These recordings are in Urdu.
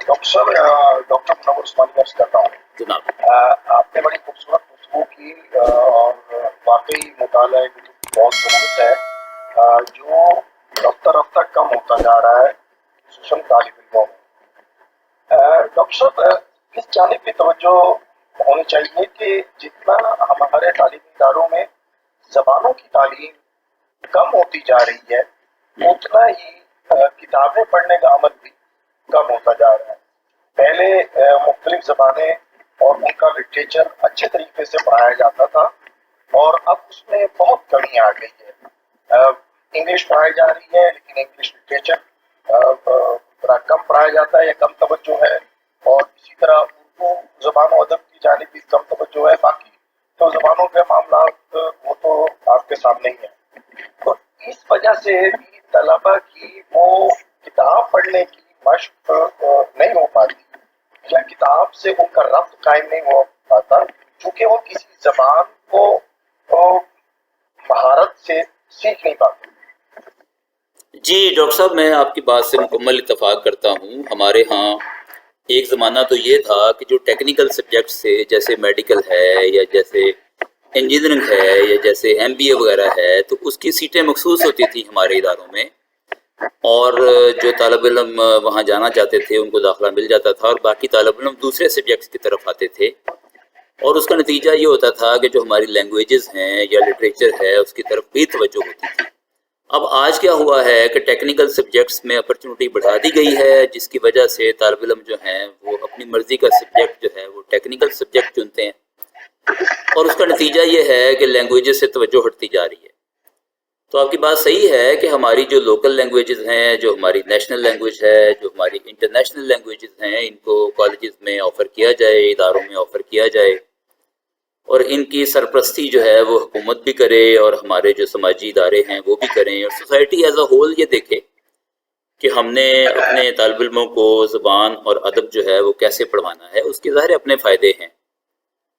ڈاکٹر صاحب ڈاکٹر منور عثمانی عرض کرتا ہوں جناب آپ نے بڑی خوبصورت گفتگو کی اور واقعی مطالعہ کی بہت ضرورت ہے جو رفتہ رفتہ کم ہوتا جا رہا ہے خصوصاً طالب علموں میں۔ ڈاکٹر صاحب اس جانب بھی توجہ ہونی چاہیے کہ جتنا ہمارے تعلیمی اداروں میں زبانوں کی تعلیم کم ہوتی جا رہی ہے اتنا ہی کتابیں پڑھنے کا عمل بھی کم ہوتا جا رہا ہے۔ پہلے مختلف زبانیں اور ان کا لٹریچر اچھے طریقے سے پڑھایا جاتا تھا اور اب اس میں بہت کمی آ گئی ہے۔ انگلش پڑھائی جا رہی ہے لیکن انگلش لٹریچر بڑا کم پڑھایا جاتا ہے یا کم توجہ ہے، اور اسی طرح اردو زبان و ادب کی جانب بھی کم توجہ ہے۔ باقی تو زبانوں کے معاملات وہ تو آپ کے سامنے ہی ہیں، تو اس وجہ سے بھی طلبا کی وہ کتاب پڑھنے کی مشق نہیں ہو پاتی یا کتاب سے ان کا ربط قائم نہیں ہو پاتا، چونکہ وہ کسی زبان کو مہارت سے سیکھ نہیں پاتے۔ جی ڈاکٹر صاحب، میں آپ کی بات سے مکمل اتفاق کرتا ہوں۔ ہمارے ہاں ایک زمانہ تو یہ تھا کہ جو ٹیکنیکل سبجیکٹس تھے جیسے میڈیکل ہے یا جیسے انجینئرنگ ہے یا جیسے ایم بی اے وغیرہ ہے، تو اس کی سیٹیں مخصوص ہوتی تھیں ہمارے اداروں میں، اور جو طالب علم وہاں جانا چاہتے تھے ان کو داخلہ مل جاتا تھا، اور باقی طالب علم دوسرے سبجیکٹس کی طرف آتے تھے، اور اس کا نتیجہ یہ ہوتا تھا کہ جو ہماری لینگویجز ہیں یا لٹریچر ہے اس کی طرف بھی توجہ ہوتی تھی۔ اب آج کیا ہوا ہے کہ ٹیکنیکل سبجیکٹس میں اپرچونٹی بڑھا دی گئی ہے، جس کی وجہ سے طالب علم جو ہیں وہ اپنی مرضی کا سبجیکٹ جو ہے وہ ٹیکنیکل سبجیکٹ چنتے ہیں، اور اس کا نتیجہ یہ ہے کہ لینگویجز سے توجہ ہٹتی جا رہی ہے۔ تو آپ کی بات صحیح ہے کہ ہماری جو لوکل لینگویجز ہیں، جو ہماری نیشنل لینگویج ہے، جو ہماری انٹرنیشنل لینگویجز ہیں، ان کو کالجز میں آفر کیا جائے، اداروں میں آفر کیا جائے، اور ان کی سرپرستی جو ہے وہ حکومت بھی کرے اور ہمارے جو سماجی ادارے ہیں وہ بھی کریں، اور سوسائٹی ایز اے ہول یہ دیکھے کہ ہم نے اپنے طالب علموں کو زبان اور ادب جو ہے وہ کیسے پڑھوانا ہے۔ اس کے ظاہر اپنے فائدے ہیں،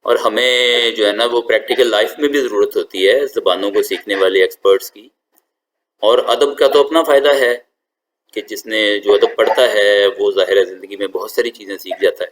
اور ہمیں جو ہے نا وہ پریکٹیکل لائف میں بھی ضرورت ہوتی ہے زبانوں کو سیکھنے والے ایکسپرٹس کی، اور ادب کا تو اپنا فائدہ ہے کہ جس نے جو ادب پڑھتا ہے وہ ظاہر ہے زندگی میں بہت ساری چیزیں سیکھ جاتا ہے۔